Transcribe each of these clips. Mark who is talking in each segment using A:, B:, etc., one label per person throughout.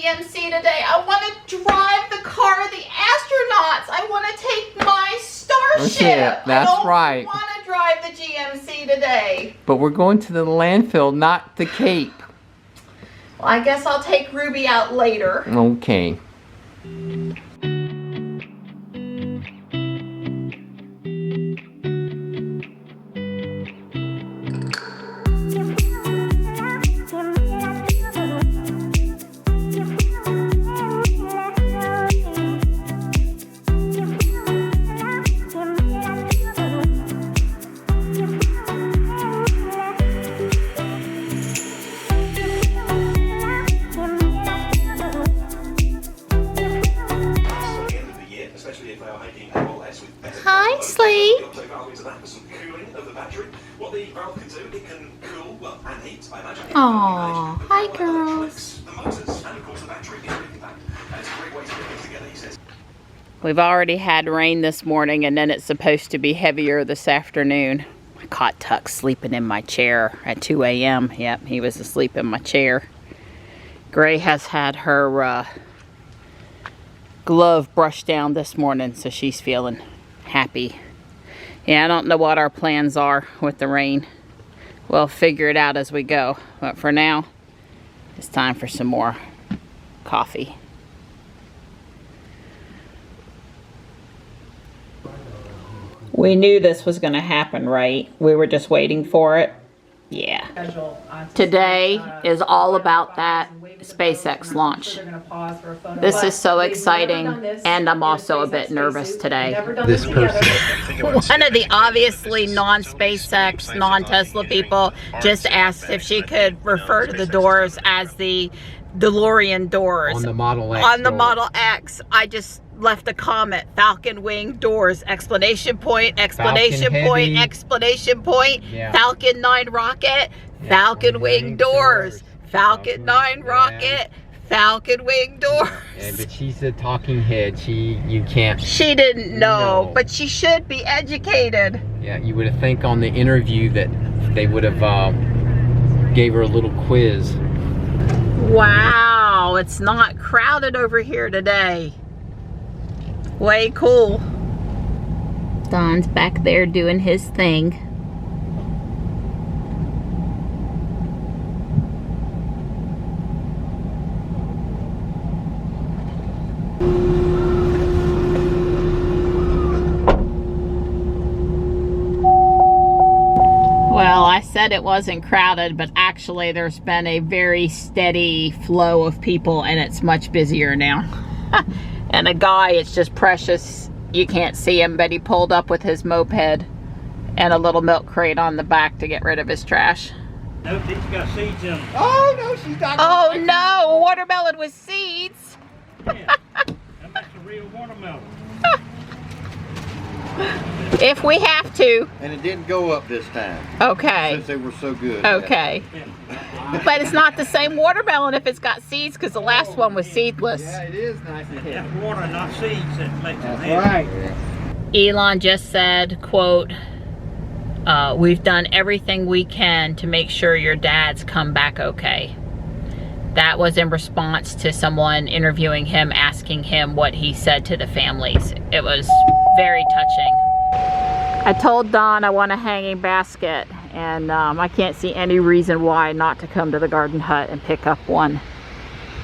A: GMC today. I want to drive the car of the astronauts. I want to take my Starship.
B: That's right.
A: I don't want to drive the GMC today.
B: But we're going to the landfill, not the Cape.
A: Well, I guess I'll take Ruby out later.
B: Okay.
A: Hi, Slee. Aww, hi, girls. We've already had rain this morning, and then it's supposed to be heavier this afternoon. I caught Tuck sleeping in my chair at 2 a.m. Yep, he was asleep in my chair. Gray has had her glove brushed down this morning, so she's feeling happy. Yeah, I don't know what our plans are with the rain. We'll figure it out as we go. But for now, it's time for some more coffee. We knew this was going to happen, right? We were just waiting for it. Yeah. Today is all about that SpaceX launch. This is so exciting, and I'm also a bit nervous today.
B: This person.
A: One of the obviously non-SpaceX, non-Tesla people just asked if she could refer to the doors as the DeLorean doors.
B: On the Model X.
A: On the Model X. I just left a comment, Falcon wing doors, exclamation point, exclamation point, exclamation point,
B: yeah.
A: Falcon 9 rocket, yeah. Falcon wing doors, Falcon 9 rocket, Falcon wing doors.
B: Yeah, but she's a talking head. You can't.
A: She didn't know, but she should be educated.
B: Yeah, you would have think on the interview that they would have gave her a little quiz.
A: Wow, it's not crowded over here today. Way cool. Don's back there doing his thing. Well, I said it wasn't crowded, but actually there's been a very steady flow of people, and it's much busier now. And a guy, it's just precious. You can't see him, but he pulled up with his moped and a little milk crate on the back to get rid of his trash.
C: No, these got seeds in them.
B: Oh, no, she's not.
A: Oh, no, a watermelon with seeds.
C: Yeah, that's a real watermelon.
A: If we have to.
D: And it didn't go up this time.
A: Okay.
D: Since they were so good.
A: Okay. But it's not the same watermelon if it's got seeds, because the last one was seedless.
B: Yeah, it is nice and
C: That's
B: heavy.
C: water, not seeds, that makes them
B: That's
C: heavy.
B: right.
A: Elon just said, quote, we've done everything we can to make sure your dad's come back okay. That was in response to someone interviewing him, asking him what he said to the families. It was very touching. I told Don I want a hanging basket, and I can't see any reason why not to come to the garden hut and pick up one.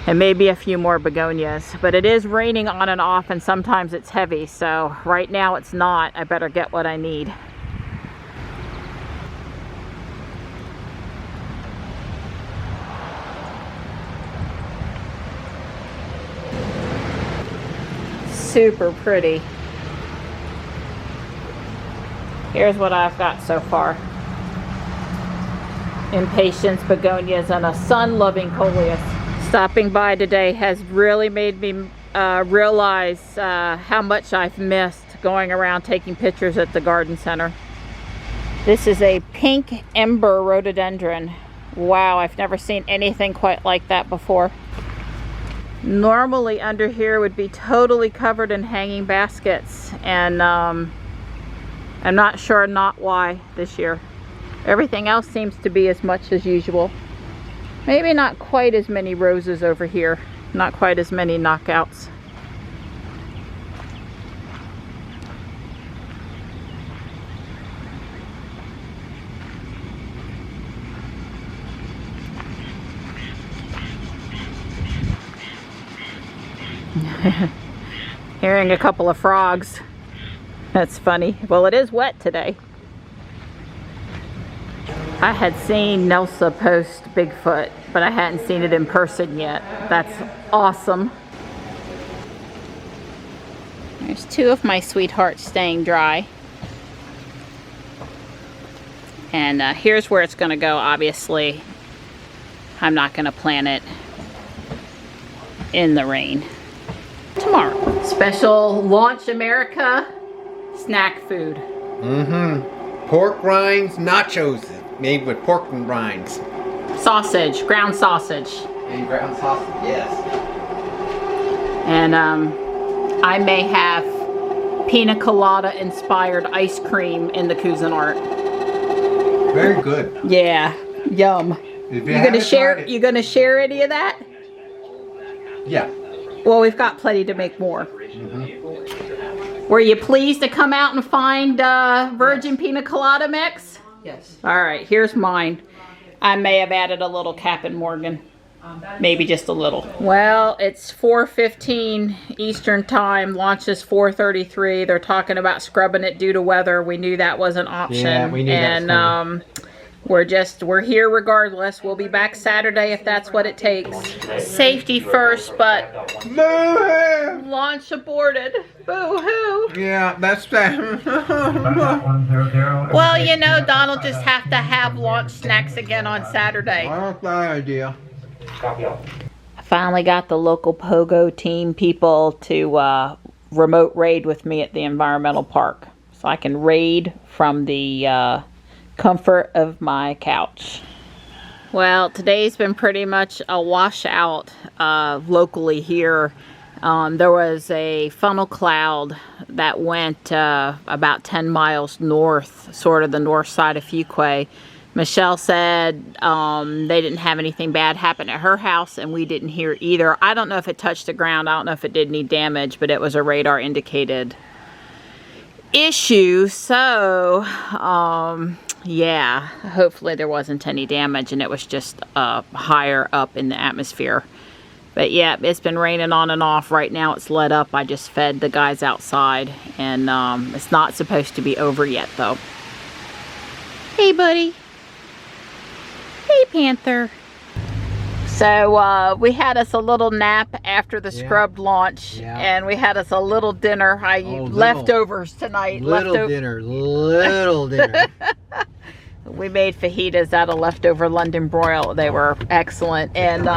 A: And maybe a few more begonias. But it is raining on and off, and sometimes it's heavy, so right now it's not. I better get what I need. Super pretty. Here's what I've got so far. Impatiens, begonias, and a sun-loving coleus. Stopping by today has really made me realize how much I've missed going around taking pictures at the garden center. This is a pink ember rhododendron. Wow, I've never seen anything quite like that before. Normally under here would be totally covered in hanging baskets, and I'm not sure why this year. Everything else seems to be as much as usual. Maybe not quite as many roses over here. not quite as many knockouts. Hearing a couple of frogs. That's funny. Well, it is wet today. I had seen Nelsa post Bigfoot, but I hadn't seen it in person yet. That's awesome. There's two of my sweethearts staying dry. And here's where it's going to go, obviously. I'm not going to plant it in the rain. Tomorrow. Special Launch America snack food.
B: Pork rinds nachos made with pork and rinds.
A: Sausage, ground sausage.
B: And ground sausage, yes.
A: And I may have pina colada inspired ice cream in the Cuisinart.
B: Very good.
A: Yeah, yum.
B: If
A: You gonna share? You gonna share any of that?
B: Yeah.
A: Well, we've got plenty to make more. Were you pleased to come out and find virgin pina colada mix?
E: Yes.
A: All right, here's mine. I may have added a little Captain Morgan. Maybe just a little. Well, it's 4:15 Eastern time. Launch is 4:33. They're talking about scrubbing it due to weather. We knew that was an option.
B: Yeah, we knew that was coming.
A: We're here regardless. We'll be back Saturday if that's what it takes. Safety first, but
B: Boo-hoo!
A: launch aborted. Boo-hoo.
B: Yeah, that's that.
A: Well, you know, Donald just have to have launch snacks again on Saturday.
B: I like that idea.
A: I finally got the local pogo team people to remote raid with me at the environmental park. So I can raid from the comfort of my couch. Well, today's been pretty much a washout locally here. There was a funnel cloud that went about 10 miles north, sort of the north side of Fuquay. Michelle said they didn't have anything bad happen at her house, and we didn't hear either. I don't know if it touched the ground. I don't know if it did any damage, but it was a radar indicated issue. So, yeah, hopefully there wasn't any damage, and it was just higher up in the atmosphere. But yeah, it's been raining on and off. Right now it's let up. I just fed the guys outside, and it's not supposed to be over yet, though. Hey, buddy. Hey, Panther. So we had us a little nap after the scrubbed launch, and we had us a little dinner. Leftovers tonight.
B: Little dinner.
A: We made fajitas out of leftover London broil. They were excellent, and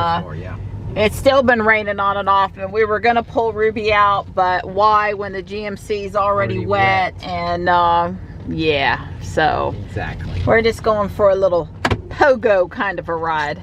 A: it's still been raining on and off. And we were gonna pull Ruby out, but why when the GMC's already wet? And yeah, so
B: exactly.
A: we're just going for a little pogo kind of a ride.